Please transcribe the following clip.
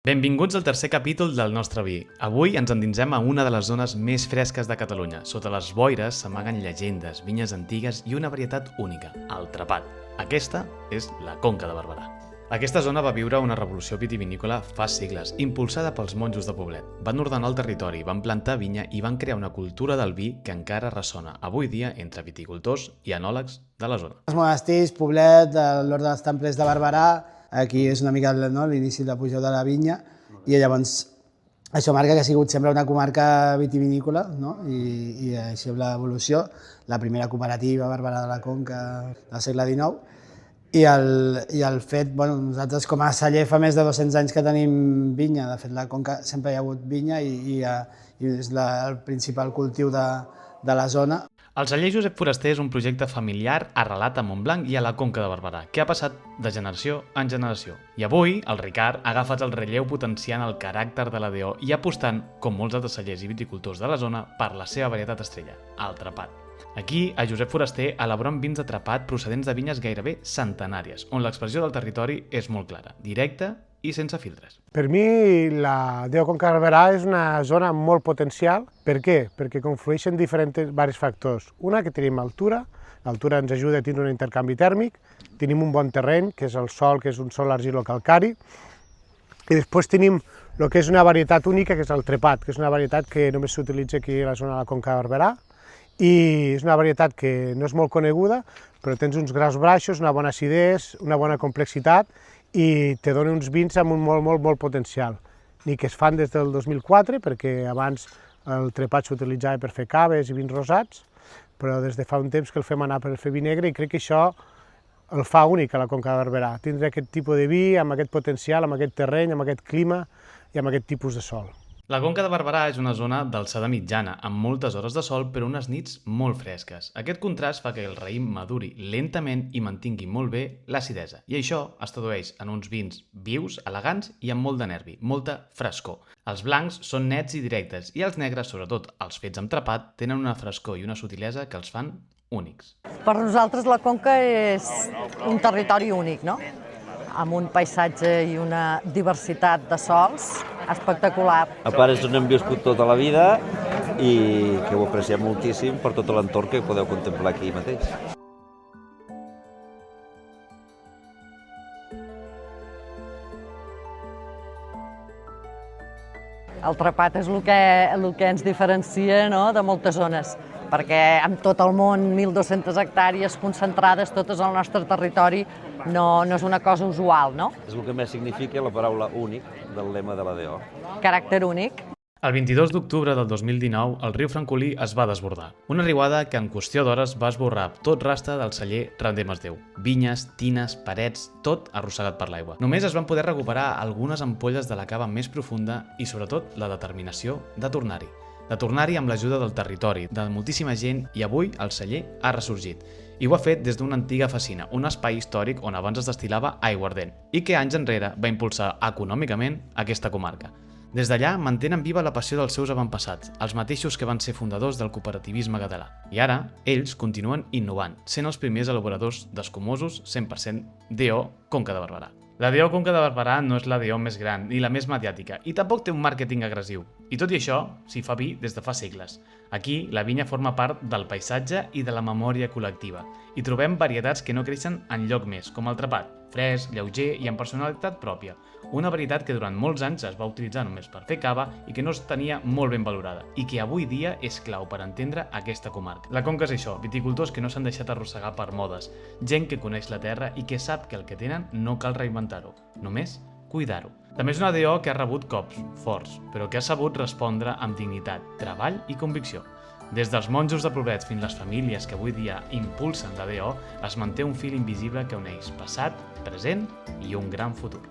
Benvinguts al tercer capítol del nostre vi. Avui ens endinsem a una de les zones més fresques de Catalunya. Sota les boires s'amaguen llegendes, vinyes antigues i una varietat única, el trepat. Aquesta és la Conca de Barberà. Aquesta zona va viure una revolució vitivinícola fa segles, impulsada pels monjos de Poblet. Van ordenar el territori, van plantar vinya i van crear una cultura del vi que encara ressona avui dia entre viticultors i enòlegs de la zona. Els monestirs, Poblet, l'Orde dels Templers de Barberà, aquí és una mica l'inici de l'apogeu de la vinya, i llavors això marca que ha sigut sempre una comarca vitivinícola, no? I així amb l'evolució, la primera cooperativa Barberà de la Conca del segle XIX, i el fet, nosaltres com a celler fa més de 200 anys que tenim vinya, de fet la Conca sempre hi ha hagut vinya i és el principal cultiu de la zona. El celler Josep Foraster és un projecte familiar arrelat a Montblanc i a la Conca de Barberà, que ha passat de generació en generació. I avui el Ricard ha agafat el relleu potenciant el caràcter de la DO i apostant, com molts altres cellers i viticultors de la zona, per la seva varietat estrella, el trepat. Aquí, a Josep Foraster elaboren vins de trepat procedents de vinyes gairebé centenàries, on l'expressió del territori és molt clara, directa i sense filtres. Per mi, la DO Conca de Barberà és una zona molt potencial. Per què? Perquè conflueixen diversos factors. Una, que tenim altura. L'altura ens ajuda a tindre un intercanvi tèrmic. Tenim un bon terreny, que és el sòl, que és un sòl argilo-calcari. I després tenim el que és una varietat única, que és el trepat, que és una varietat que només s'utilitza aquí a la zona de la Conca de Barberà. I és una varietat que no és molt coneguda, però tens uns graus baixos, una bona acidesa, una bona complexitat, i te dona uns vins amb un molt potencial. Ni que es fan des del 2004, perquè abans el trepat s'utilitzava per fer caves i vins rosats, però des de fa un temps que el fem anar per fer vi negre i crec que això el fa únic a la Conca de Barberà, tindre aquest tipus de vi, amb aquest potencial, amb aquest terreny, amb aquest clima i amb aquest tipus de sòl. La Conca de Barberà és una zona d'alçada mitjana, amb moltes hores de sol però unes nits molt fresques. Aquest contrast fa que el raïm maduri lentament i mantingui molt bé l'acidesa. I això es tradueix en uns vins vius, elegants i amb molt de nervi, molta frescor. Els blancs són nets i directes i els negres, sobretot els fets amb trepat, tenen una frescor i una sutilesa que els fan únics. Per nosaltres la Conca és un territori únic, no? Amb un paisatge i una diversitat de sòls espectacular. A part és on hem viscut tota la vida i que ho apreciem moltíssim per tot l'entorn que podeu contemplar aquí mateix. El trepat és el que ens diferencia, no?, de moltes zones, perquè amb tot el món, 1.200 hectàrees concentrades, totes al nostre territori, no és una cosa usual, no? És el que més significa la paraula únic del lema de la DO. Caràcter únic. El 22 d'octubre del 2019, el riu Francolí es va desbordar. Una riuada que en qüestió d'hores va esborrar tot rastre del celler Rendem es Déu. Vinyes, tines, parets, tot arrossegat per l'aigua. Només es van poder recuperar algunes ampolles de la cava més profunda i, sobretot, la determinació de tornar-hi. De tornar-hi amb l'ajuda del territori, de moltíssima gent, i avui el celler ha ressorgit. I ho ha fet des d'una antiga fassina, un espai històric on abans es destil·lava aiguardent i que anys enrere va impulsar econòmicament aquesta comarca. Des d'allà mantenen viva la passió dels seus avantpassats, els mateixos que van ser fundadors del cooperativisme català. I ara, ells continuen innovant, sent els primers elaboradors d'escumosos 100% DO Conca de Barberà. La DO Conca de Barberà no és la DO més gran ni la més mediàtica i tampoc té un màrqueting agressiu. I tot i això, s'hi fa vi des de fa segles. Aquí, la vinya forma part del paisatge i de la memòria col·lectiva. Hi trobem varietats que no creixen enlloc més, com el trepat, fresc, lleuger i amb personalitat pròpia. Una varietat que durant molts anys es va utilitzar només per fer cava i que no es tenia molt ben valorada i que avui dia és clau per entendre aquesta comarca. La Conca és això, viticultors que no s'han deixat arrossegar per modes, gent que coneix la terra i que sap que el que tenen no cal reinventar-ho, només cuidar-ho. També és una DO que ha rebut cops forts, però que ha sabut respondre amb dignitat, treball i convicció. Des dels monjos de Poblet fins les famílies que avui dia impulsen la DO, es manté un fil invisible que uneix passat, present i un gran futur.